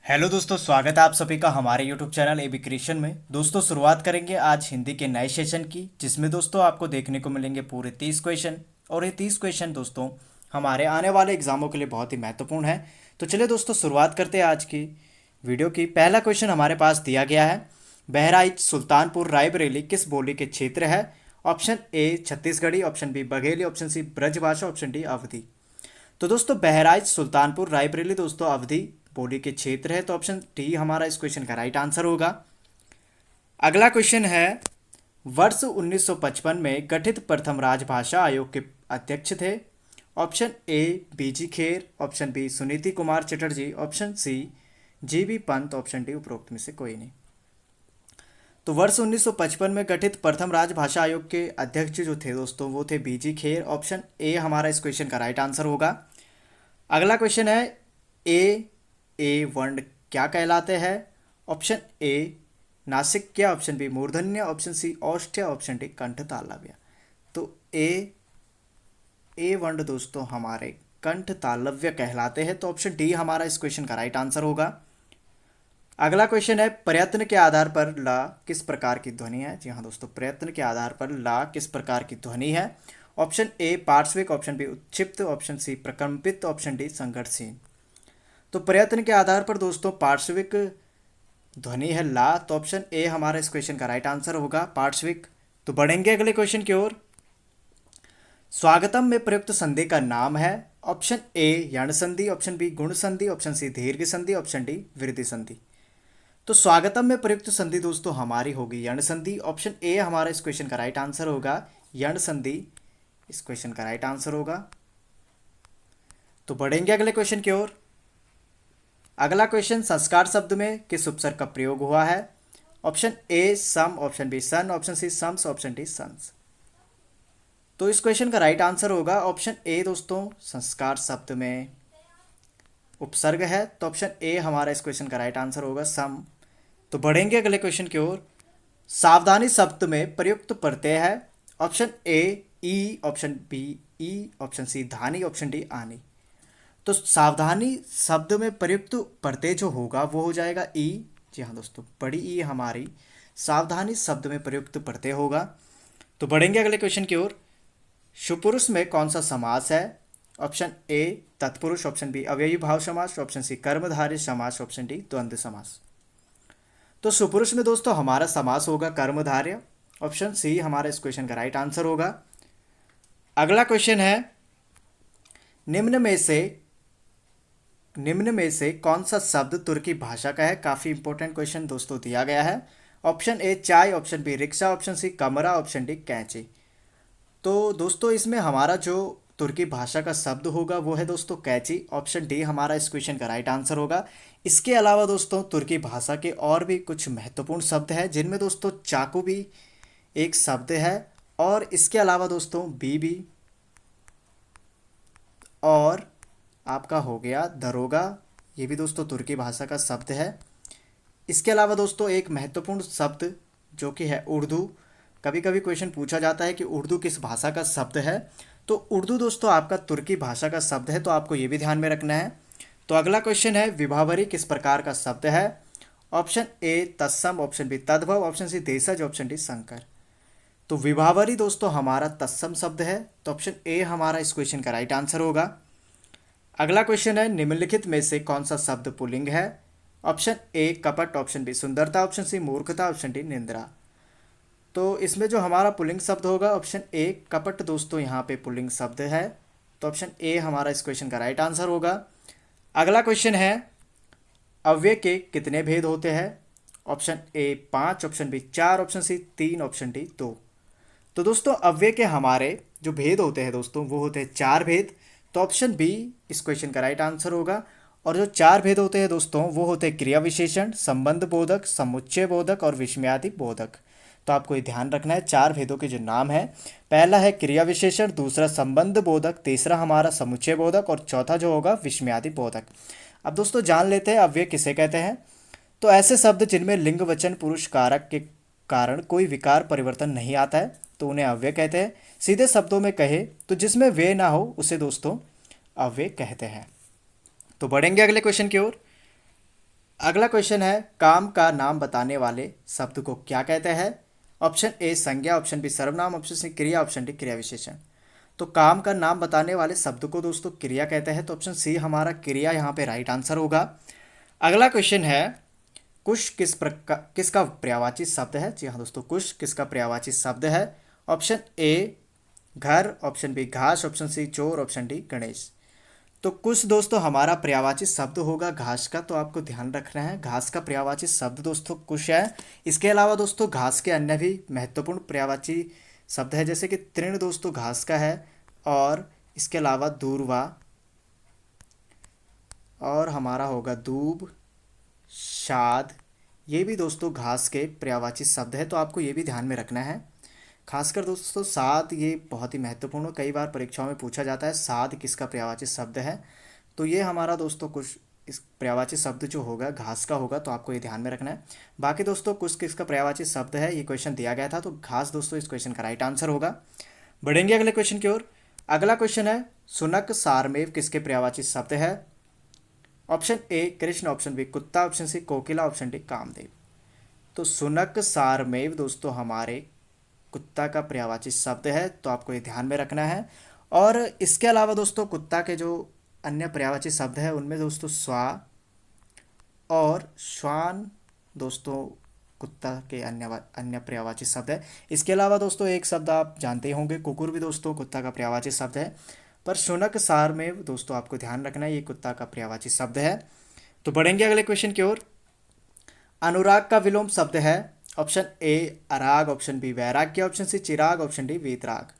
Hello दोस्तों, स्वागत है आप सभी का हमारे यूट्यूब चैनल एबी क्रिएशन में। दोस्तों शुरुआत करेंगे आज हिंदी के नए सेशन की, जिसमें दोस्तों आपको देखने को मिलेंगे पूरे 30 क्वेश्चन। और ये 30 क्वेश्चन दोस्तों हमारे आने वाले एग्जामों के लिए बहुत ही महत्वपूर्ण है। तो चलिए दोस्तों शुरुआत करते हैं आज की वीडियो की। पहला क्वेश्चन हमारे पास दिया गया है, बहराइच सुल्तानपुर रायबरेली किस बोली के क्षेत्र है? Option A Chhattisgarhi, option B Bagheli, option C Brajbhasha, option D Awadhi. तो दोस्तों बहराइच सुल्तानपुर रायबरेली दोस्तों अवधी बोली के क्षेत्र है, तो ऑप्शन डी हमारा इस क्वेश्चन का राइट आंसर होगा। अगला क्वेश्चन है, वर्ष 1955 में गठित प्रथम राजभाषा आयोग के अध्यक्ष थे? Option A B G Kher, option B Suniti Kumar Chatterjee, option C G B Pant, option D उपरोक्त में से कोई नहीं। तो वर्ष 1955 में गठित प्रथम राजभाषा आयोग के अध्यक्ष जो थे दोस्तों वो थे बीजी खेर। ऑप्शन ए हमारा इस क्वेश्चन का राइट आंसर होगा। अगला क्वेश्चन है, ए वर्ण क्या कहलाते हैं? ऑप्शन ए नासिक्य, ऑप्शन बी मूर्धन्य, ऑप्शन सी औष्ठ्य, ऑप्शन डी कंठ तालव्य। तो ए वर्ण दोस्तों हमारे कंठ तालव्य कहलाते हैं, तो ऑप्शन डी हमारा इस क्वेश्चन का राइट आंसर होगा। अगला क्वेश्चन है, प्रयत्न के आधार पर ला किस प्रकार की ध्वनि है? जी हाँ दोस्तों, प्रयत्न के आधार पर ला किस प्रकार की ध्वनि है? ऑप्शन ए पार्श्विक, ऑप्शन बी उत्क्षिप्त, ऑप्शन सी प्रकंपित, ऑप्शन डी संघर्षहीन। तो प्रयत्न के आधार पर दोस्तों पार्श्विक ध्वनि है ला, तो ऑप्शन ए हमारा इस क्वेश्चन का राइट आंसर होगा, पार्श्विक। तो बढ़ेंगे अगले क्वेश्चन की ओर। स्वागतम में प्रयुक्त संधि का नाम है? ऑप्शन ए यण संधि, ऑप्शन बी गुण संधि, ऑप्शन सी दीर्घ संधि, ऑप्शन डी वृद्धि संधि। तो स्वागतम में प्रयुक्त संधि दोस्तों हमारी होगी यण संधि। ऑप्शन ए हमारा इस क्वेश्चन का राइट आंसर होगा, यण संधि इस क्वेश्चन का राइट आंसर होगा। तो बढ़ेंगे अगले क्वेश्चन की ओर। अगला क्वेश्चन, संस्कार शब्द में किस उपसर्ग का प्रयोग हुआ है? ऑप्शन ए सम, ऑप्शन बी सन, ऑप्शन सी सम्स, ऑप्शन डी सन्स। तो इस क्वेश्चन का राइट आंसर होगा ऑप्शन ए दोस्तों, संस्कार शब्द में उपसर्ग है, तो ऑप्शन ए हमारा इस क्वेश्चन का राइट आंसर होगा सम। तो बढ़ेंगे अगले क्वेश्चन की ओर। सावधानी शब्द में प्रयुक्त प्रत्यय है? ऑप्शन ए ई, ऑप्शन बी ई, ऑप्शन सी धानी, ऑप्शन डी आनी। तो सावधानी शब्द में प्रयुक्त प्रत्यय जो होगा वो हो जाएगा ई। जी हाँ दोस्तों, बड़ी ई हमारी सावधानी शब्द में प्रयुक्त प्रत्यय होगा। तो बढ़ेंगे अगले क्वेश्चन की ओर। सुपुरुष में कौन सा समास है? ऑप्शन ए तत्पुरुष, ऑप्शन बी अव्ययी भाव समास, ऑप्शन सी कर्मधारय समास, ऑप्शन डी द्वंद्व समास। तो सुपुरुष में दोस्तों हमारा समास होगा कर्मधारय, ऑप्शन सी हमारा इस क्वेश्चन का राइट आंसर होगा। अगला क्वेश्चन है, निम्न में से कौन सा शब्द तुर्की भाषा का है? काफ़ी इंपॉर्टेंट क्वेश्चन दोस्तों दिया गया है। ऑप्शन ए चाय, ऑप्शन बी रिक्शा, ऑप्शन सी कमरा, ऑप्शन डी कैंची। तो दोस्तों इसमें हमारा जो तुर्की भाषा का शब्द होगा वो है दोस्तों कैंची। ऑप्शन डी हमारा इस क्वेश्चन का राइट आंसर होगा। इसके अलावा दोस्तों तुर्की भाषा के और भी कुछ महत्वपूर्ण शब्द हैं, जिनमें दोस्तों चाकू भी एक शब्द है, और इसके अलावा दोस्तों भी और आपका हो गया दरोगा, ये भी दोस्तों तुर्की भाषा का शब्द है। इसके अलावा दोस्तों एक महत्वपूर्ण शब्द जो कि है उर्दू। कभी कभी क्वेश्चन पूछा जाता है कि उर्दू किस भाषा का शब्द है, तो उर्दू दोस्तों आपका तुर्की भाषा का शब्द है, तो आपको ये भी ध्यान में रखना है। तो अगला क्वेश्चन है, विभावरी किस प्रकार का शब्द है? ऑप्शन ए तत्सम, ऑप्शन बी तद्भव, ऑप्शन सी देशज, ऑप्शन डी संकर। तो विभावरी दोस्तों हमारा तत्सम शब्द है, तो ऑप्शन ए हमारा इस क्वेश्चन का राइट आंसर होगा। अगला क्वेश्चन है, निम्नलिखित में से कौन सा शब्द पुल्लिंग है? ऑप्शन ए कपट, ऑप्शन बी सुंदरता, ऑप्शन सी मूर्खता, ऑप्शन डी निंद्रा। तो इसमें जो हमारा पुल्लिंग शब्द होगा ऑप्शन ए कपट दोस्तों यहाँ पे पुल्लिंग शब्द है, तो ऑप्शन ए हमारा इस क्वेश्चन का राइट आंसर होगा। अगला क्वेश्चन है, अव्यय के कितने भेद होते हैं? Option A 5, option B 4, option C 3, option D 2। तो दोस्तों अव्यय के हमारे जो भेद होते हैं दोस्तों वो होते हैं 4 भेद, तो ऑप्शन बी इस क्वेश्चन का राइट आंसर होगा। और जो 4 भेद होते हैं दोस्तों वो होते हैं क्रिया विशेषण, संबंध बोधक, समुच्चय बोधक और विस्मयादि बोधक। तो आपको ये ध्यान रखना है, 4 भेदों के जो नाम है, पहला है क्रिया विशेषण, दूसरा संबंध बोधक, तीसरा हमारा समुच्चय बोधक और चौथा जो होगा विस्मयादि बोधक। अब दोस्तों जान लेते हैं अव्यय किसे कहते हैं। तो ऐसे शब्द जिनमें लिंग वचन पुरुष कारक के कारण कोई विकार परिवर्तन नहीं आता है तो उन्हें अव्यय कहते हैं। सीधे शब्दों में कहे तो जिसमें वे ना हो उसे दोस्तों अव्यय कहते हैं। तो बढ़ेंगे अगले क्वेश्चन की ओर। अगला क्वेश्चन है काम का नाम बताने वाले शब्द को क्या कहते हैं? ऑप्शन ए संज्ञा, ऑप्शन बी सर्वनाम, ऑप्शन सी क्रिया, ऑप्शन डी क्रिया विशेषण। तो काम का नाम बताने वाले शब्द को दोस्तों क्रिया कहते हैं, तो ऑप्शन सी हमारा क्रिया यहाँ पे राइट आंसर होगा। अगला क्वेश्चन है कुश किसका पर्यायवाची शब्द है? जी हाँ दोस्तों, कुश किसका पर्यायवाची शब्द है? ऑप्शन ए घर, ऑप्शन बी घास, ऑप्शन सी चोर, ऑप्शन डी गणेश। तो कुश दोस्तों हमारा पर्यायवाची शब्द होगा घास का, तो आपको ध्यान रखना है घास का पर्यायवाची शब्द दोस्तों कुश है। इसके अलावा दोस्तों घास के अन्य भी महत्वपूर्ण पर्यायवाची शब्द है, जैसे कि तृण दोस्तों घास का है, और इसके अलावा दूर्वा, और हमारा होगा दूब, शाद, ये भी दोस्तों घास के पर्यायवाची शब्द है, तो आपको ये भी ध्यान में रखना है। खासकर दोस्तों साद ये बहुत ही महत्वपूर्ण है, कई बार परीक्षाओं में पूछा जाता है साद किसका पर्यायवाची शब्द है। तो ये हमारा दोस्तों कुछ इस पर्यायवाची शब्द जो होगा घास का होगा, तो आपको ये ध्यान में रखना है। बाकी दोस्तों कुछ किसका पर्यायवाची शब्द है, ये क्वेश्चन दिया गया था, तो घास दोस्तों इस क्वेश्चन का राइट आंसर होगा। बढ़ेंगे अगले क्वेश्चन की ओर। अगला क्वेश्चन है सुनक सारमेव किसके पर्यायवाची शब्द है? Option A Krishna, option B कुत्ता, ऑप्शन सी कोकिला, ऑप्शन डी कामदेव। तो सुनक सारमेव दोस्तों हमारे कुत्ता का पर्यायवाची शब्द है, तो आपको ये ध्यान में रखना है। और इसके अलावा दोस्तों कुत्ता के जो अन्य पर्यायवाची शब्द है उनमें दोस्तों स्वा और श्वान दोस्तों कुत्ता के अन्य अन्य पर्यायवाची शब्द है। इसके अलावा दोस्तों एक शब्द आप जानते होंगे कुकुर भी दोस्तों कुत्ता का पर्यायवाची शब्द है, पर शुनक सार में दोस्तों आपको ध्यान रखना है ये कुत्ता का पर्यायवाची शब्द है। तो बढ़ेंगे अगले क्वेश्चन की ओर। अनुराग का विलोम शब्द है? ऑप्शन ए अराग, ऑप्शन बी वैराग्य, ऑप्शन सी चिराग, ऑप्शन डी वीतराग।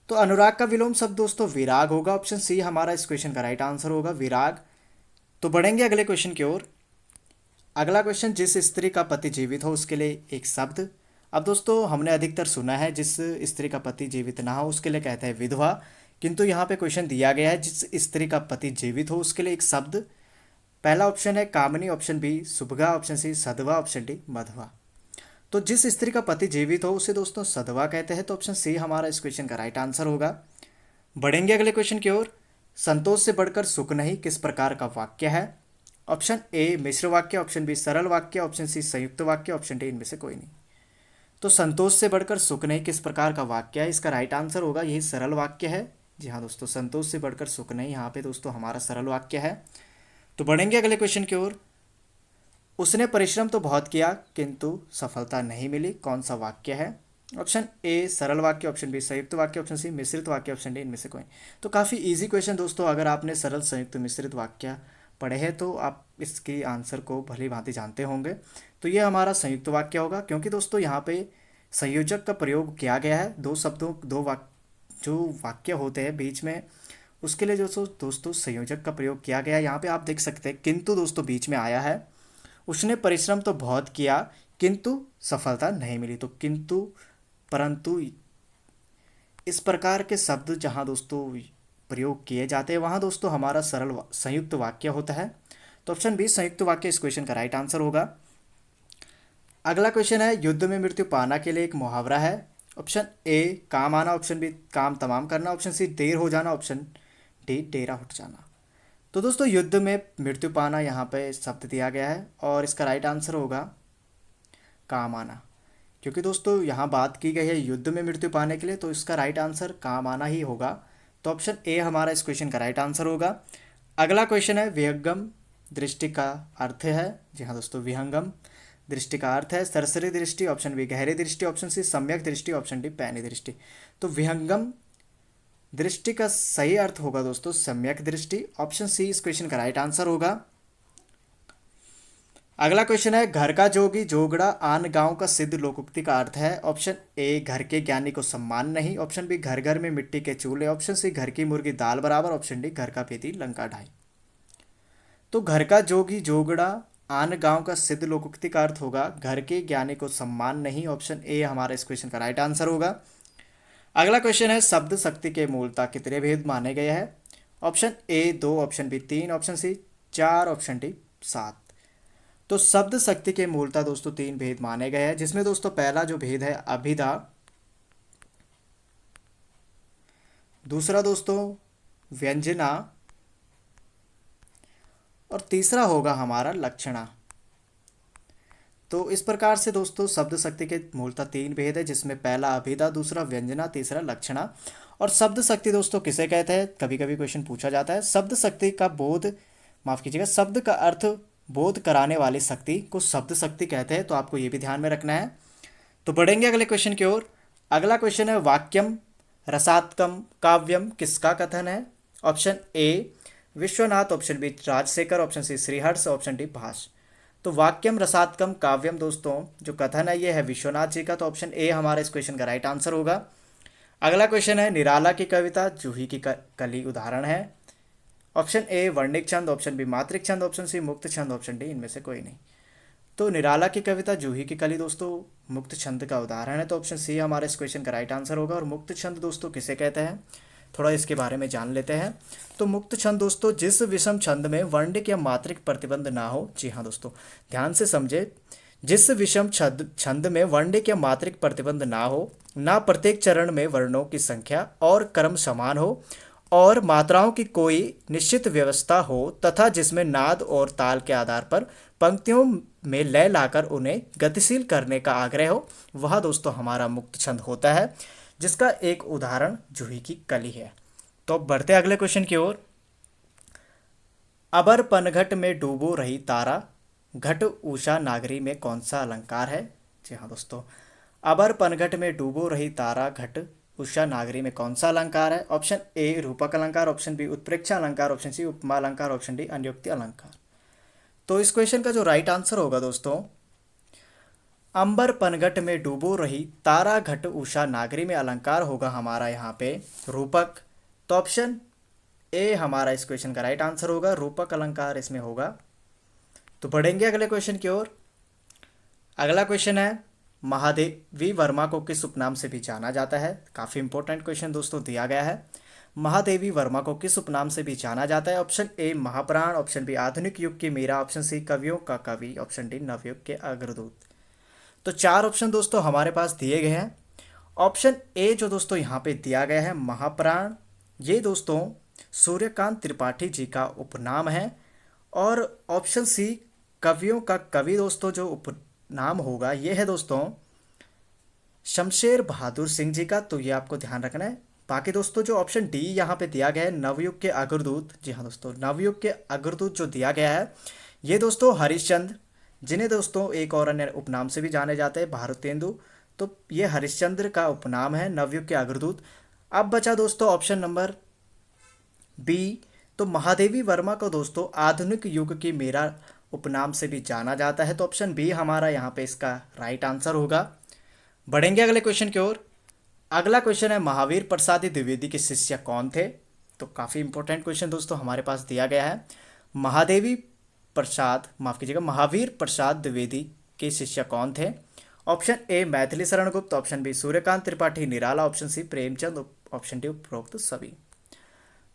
तो अनुराग का विलोम शब्द दोस्तों विराग होगा, ऑप्शन सी हमारा इस क्वेश्चन का राइट आंसर होगा विराग। तो बढ़ेंगे अगले क्वेश्चन की ओर। अगला क्वेश्चन जिस स्त्री का पति जीवित हो उसके लिए एक शब्द। अब दोस्तों हमने अधिकतर सुना है जिस स्त्री का पति जीवित ना हो उसके लिए कहते हैं विधवा, किंतु यहाँ पे क्वेश्चन दिया गया है जिस स्त्री का पति जीवित हो उसके लिए एक शब्द। पहला ऑप्शन है कामनी, ऑप्शन बी सुभगा, ऑप्शन सी सधवा, ऑप्शन डी मधवा। तो जिस स्त्री का पति जीवित हो उसे दोस्तों सधवा कहते हैं, तो ऑप्शन सी हमारा इस क्वेश्चन का राइट आंसर होगा। बढ़ेंगे अगले क्वेश्चन की ओर। संतोष से बढ़कर सुख नहीं किस प्रकार का वाक्य है? ऑप्शन ए मिश्र वाक्य, ऑप्शन बी सरल वाक्य, ऑप्शन सी संयुक्त वाक्य, ऑप्शन डी इनमें से कोई नहीं। तो संतोष से बढ़कर सुख नहीं किस प्रकार का वाक्य है? इसका राइट आंसर होगा यही सरल वाक्य है। जी हाँ दोस्तों, संतोष से बढ़कर सुख नहीं यहाँ पे दोस्तों हमारा सरल वाक्य है। तो बढ़ेंगे अगले क्वेश्चन की ओर। उसने परिश्रम तो बहुत किया किंतु सफलता नहीं मिली, कौन सा वाक्य है? ऑप्शन ए सरल वाक्य, ऑप्शन बी संयुक्त वाक्य, ऑप्शन सी मिश्रित वाक्य, ऑप्शन डी इनमें से कोई। तो काफ़ी इजी क्वेश्चन दोस्तों, अगर आपने सरल संयुक्त मिश्रित वाक्य पढ़े हैं तो आप इसकी आंसर को भली भांति जानते होंगे। तो ये हमारा संयुक्त वाक्य होगा, क्योंकि दोस्तों यहाँ पे संयोजक का प्रयोग किया गया है। दो शब्दों जो वाक्य होते हैं बीच में उसके लिए जो दोस्तों संयोजक का प्रयोग किया गया है। यहाँ पे आप देख सकते हैं किंतु दोस्तों बीच में आया है। उसने परिश्रम तो बहुत किया किंतु सफलता नहीं मिली, तो किंतु परंतु इस प्रकार के शब्द जहाँ दोस्तों प्रयोग किए जाते हैं वहाँ दोस्तों हमारा सरल संयुक्त वाक्य होता है। तो ऑप्शन बी संयुक्त वाक्य इस क्वेश्चन का राइट आंसर होगा। अगला क्वेश्चन है युद्ध में मृत्यु पाना के लिए एक मुहावरा है। ऑप्शन ए काम आना, ऑप्शन बी काम तमाम करना, ऑप्शन सी देर हो जाना, ऑप्शन डी डेरा उठ जाना। तो दोस्तों युद्ध में मृत्यु पाना यहाँ पे शब्द दिया गया है और इसका राइट आंसर होगा काम आना, क्योंकि दोस्तों यहाँ बात की गई है युद्ध में मृत्यु पाने के लिए, तो इसका राइट आंसर काम आना ही होगा। तो ऑप्शन ए हमारा इस क्वेश्चन का राइट आंसर होगा। अगला क्वेश्चन है विहंगम दृष्टि का अर्थ है? जी हाँ दोस्तों, विहंगम दृष्टि का अर्थ है सरसरी दृष्टि, ऑप्शन बी गहरी दृष्टि, ऑप्शन सी सम्यक दृष्टि, ऑप्शन डी पैनी दृष्टि। तो विहंगम दृष्टि का सही अर्थ होगा दोस्तों सम्यक दृष्टि, ऑप्शन सी इस क्वेश्चन का राइट आंसर होगा। अगला क्वेश्चन है घर का जोगी जोगड़ा आन गांव का सिद्ध लोकोक्ति का अर्थ है? ऑप्शन ए घर के ज्ञानी को सम्मान नहीं, ऑप्शन बी घर घर में मिट्टी के चूल्हे, ऑप्शन सी घर की मुर्गी दाल बराबर, ऑप्शन डी घर का पेटी लंका ढाई। तो घर का जोगी जोगड़ा आन गांव का सिद्ध लोकोक्ति का अर्थ होगा घर के ज्ञानी को सम्मान नहीं, ऑप्शन ए हमारा इस क्वेश्चन का राइट आंसर होगा। अगला क्वेश्चन है शब्द शक्ति के मूलतः कितने भेद माने गए हैं? Option A 2, option B 3, option C 4, option D 7। तो शब्द शक्ति के मूलतः दोस्तों 3 भेद माने गए हैं, जिसमें दोस्तों पहला जो भेद है अभिधा, दूसरा दोस्तों व्यंजना और तीसरा होगा हमारा लक्षणा। तो इस प्रकार से दोस्तों शब्द शक्ति के मूलतः तीन भेद है, जिसमें पहला अभिधा, दूसरा व्यंजना, तीसरा लक्षणा। और शब्द शक्ति दोस्तों किसे कहते हैं, कभी कभी क्वेश्चन पूछा जाता है। शब्द शक्ति का बोध, माफ कीजिएगा, शब्द का अर्थ बोध कराने वाली शक्ति को शब्द शक्ति कहते हैं, तो आपको ये भी ध्यान में रखना है। तो बढ़ेंगे अगले क्वेश्चन की ओर। अगला क्वेश्चन है वाक्यम रसात्मकम काव्यम किसका कथन है। Option A Vishwanath, option B Rajashekhar, option C Shriharsha, option D Bhasa. तो वाक्यम रसात्मकम काव्यम दोस्तों जो कथन है ये है विश्वनाथ जी का, तो ऑप्शन ए हमारा इस क्वेश्चन का राइट आंसर होगा। अगला क्वेश्चन है निराला की कविता जूही की कली उदाहरण है। ऑप्शन ए वर्णिक छंद, ऑप्शन बी मात्रिक छंद, ऑप्शन सी मुक्त छंद, ऑप्शन डी इनमें से कोई नहीं। तो निराला की कविता जूही की कली दोस्तों मुक्त छंद का उदाहरण है, तो ऑप्शन सी हमारे इस क्वेश्चन का राइट आंसर होगा। और मुक्त छंद दोस्तों किसे कहते हैं, थोड़ा इसके बारे में जान लेते हैं। तो मुक्त छंद दोस्तों जिस विषम छंद में वर्णिक या मात्रिक प्रतिबंध ना हो, जी हाँ दोस्तों ध्यान से समझे, जिस विषम छंद में वर्णिक या मात्रिक प्रतिबंध ना हो, ना प्रत्येक चरण में वर्णों की संख्या और क्रम समान हो, और मात्राओं की कोई निश्चित व्यवस्था हो, तथा जिसमें नाद और ताल के आधार पर पंक्तियों में लय लाकर उन्हें गतिशील करने का आग्रह हो, वह दोस्तों हमारा मुक्त छंद होता है, जिसका एक उदाहरण जूही की कली है। तो अब बढ़ते अगले क्वेश्चन की ओर। अबर पनघट में डूबो रही तारा घट उषा नागरी में कौन सा अलंकार है। जी हाँ दोस्तों, अबर पनघट में डूबो रही तारा घट उषा नागरी में कौन सा अलंकार है। ऑप्शन ए रूपक अलंकार, ऑप्शन बी उत्प्रेक्षा अलंकार, ऑप्शन सी उपमा अलंकार, ऑप्शन डी अन्योक्ति अलंकार। तो इस क्वेश्चन का जो राइट आंसर होगा दोस्तों, अंबर पनघट में डूबो रही तारा घट उषा नागरी में अलंकार होगा हमारा यहाँ पे रूपक। तो ऑप्शन ए हमारा इस क्वेश्चन का राइट आंसर होगा, रूपक अलंकार इसमें होगा। तो बढ़ेंगे अगले क्वेश्चन की ओर। अगला क्वेश्चन है महादेवी वर्मा को किस उपनाम से भी जाना जाता है। काफ़ी इंपॉर्टेंट क्वेश्चन दोस्तों दिया गया है। महादेवी वर्मा को किस उपनाम से भी जाना जाता है। ऑप्शन ए महाप्राण, ऑप्शन बी आधुनिक युग की मीरा, ऑप्शन सी कवियों का कवि, ऑप्शन डी नवयुग के अग्रदूत। तो चार ऑप्शन दोस्तों हमारे पास दिए गए हैं। ऑप्शन ए जो दोस्तों यहाँ पे दिया गया है महाप्राण, ये दोस्तों सूर्यकांत त्रिपाठी जी का उपनाम है। और ऑप्शन सी कवियों का कवि दोस्तों जो उपनाम होगा ये है दोस्तों शमशेर बहादुर सिंह जी का, तो ये आपको ध्यान रखना है। बाकी दोस्तों जो ऑप्शन डी यहाँ पे दिया गया है नवयुग के अग्रदूत, जी हाँ दोस्तों नवयुग के अग्रदूत जो दिया गया है ये दोस्तों हरिश्चंद्र, जिन्हें दोस्तों एक और अन्य उपनाम से भी जाने जाते हैं भारतेंदु, तो ये हरिश्चंद्र का उपनाम है नवयुग के अग्रदूत। अब बचा दोस्तों ऑप्शन नंबर बी, तो महादेवी वर्मा को दोस्तों आधुनिक युग की मीरा उपनाम से भी जाना जाता है, तो ऑप्शन बी हमारा यहाँ पे इसका राइट आंसर होगा। बढ़ेंगे अगले क्वेश्चन की ओर। अगला क्वेश्चन है महावीर प्रसाद द्विवेदी के शिष्य कौन थे। तो काफ़ी इंपॉर्टेंट क्वेश्चन दोस्तों हमारे पास दिया गया है। महावीर प्रसाद द्विवेदी के शिष्य कौन थे। ऑप्शन ए Maithili Sharan Gupt, option B Suryakant Tripathi Nirala, option C Premchand, option D उपरोक्त सभी।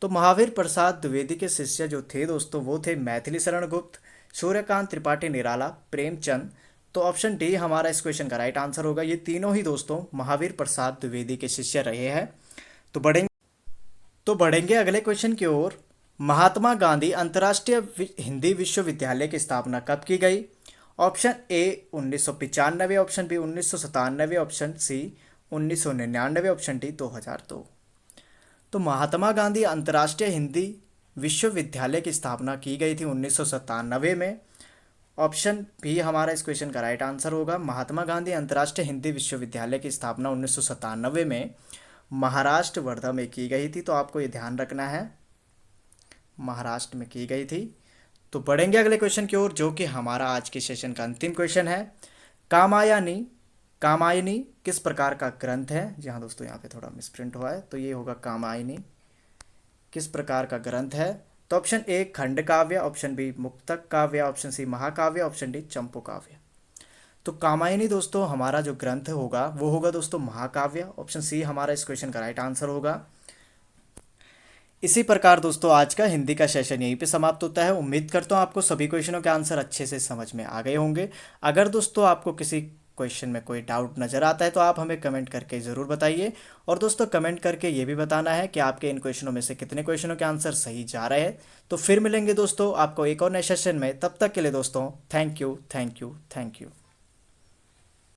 तो महावीर प्रसाद द्विवेदी के शिष्य जो थे दोस्तों वो थे मैथिली शरण गुप्त, सूर्यकांत त्रिपाठी निराला, प्रेमचंद। तो ऑप्शन डी हमारा इस क्वेश्चन का राइट आंसर होगा। ये तीनों ही दोस्तों महावीर प्रसाद द्विवेदी के शिष्य रहे हैं। तो बढ़ेंगे अगले क्वेश्चन की ओर। महात्मा गांधी अंतर्राष्ट्रीय हिंदी विश्वविद्यालय की स्थापना कब की गई। Option A 1995, option B 1997, option C 1999, option D 2002। तो महात्मा गांधी अंतर्राष्ट्रीय हिंदी विश्वविद्यालय की स्थापना की गई थी 1997 में। ऑप्शन बी हमारा इस क्वेश्चन का राइट आंसर होगा। महात्मा गांधी अंतर्राष्ट्रीय हिंदी विश्वविद्यालय की स्थापना 1997 में महाराष्ट्र वर्धा में की गई थी, तो आपको ये ध्यान रखना है महाराष्ट्र में की गई थी। तो बढ़ेंगे अगले क्वेश्चन की ओर जो कि हमारा आज के सेशन का अंतिम क्वेश्चन है। कामायनी किस प्रकार का ग्रंथ है। जी हाँ दोस्तों यहाँ पे थोड़ा मिसप्रिंट हुआ है, तो ये होगा कामायनी किस प्रकार का ग्रंथ है। तो ऑप्शन ए खंड काव्य, ऑप्शन बी मुक्तक काव्य, ऑप्शन सी महाकाव्य, ऑप्शन डी चंपू काव्य। तो कामायनी दोस्तों हमारा जो ग्रंथ होगा वो होगा दोस्तों महाकाव्य। ऑप्शन सी हमारा इस क्वेश्चन का राइट आंसर होगा। इसी प्रकार दोस्तों आज का हिंदी का सेशन यहीं पे समाप्त होता है। उम्मीद करता हूँ आपको सभी क्वेश्चनों के आंसर अच्छे से समझ में आ गए होंगे। अगर दोस्तों आपको किसी क्वेश्चन में कोई डाउट नज़र आता है तो आप हमें कमेंट करके ज़रूर बताइए। और दोस्तों कमेंट करके ये भी बताना है कि आपके इन क्वेश्चनों में से कितने क्वेश्चनों के आंसर सही जा रहे हैं। तो फिर मिलेंगे दोस्तों आपको एक और नए सेशन में। तब तक के लिए दोस्तों थैंक यू।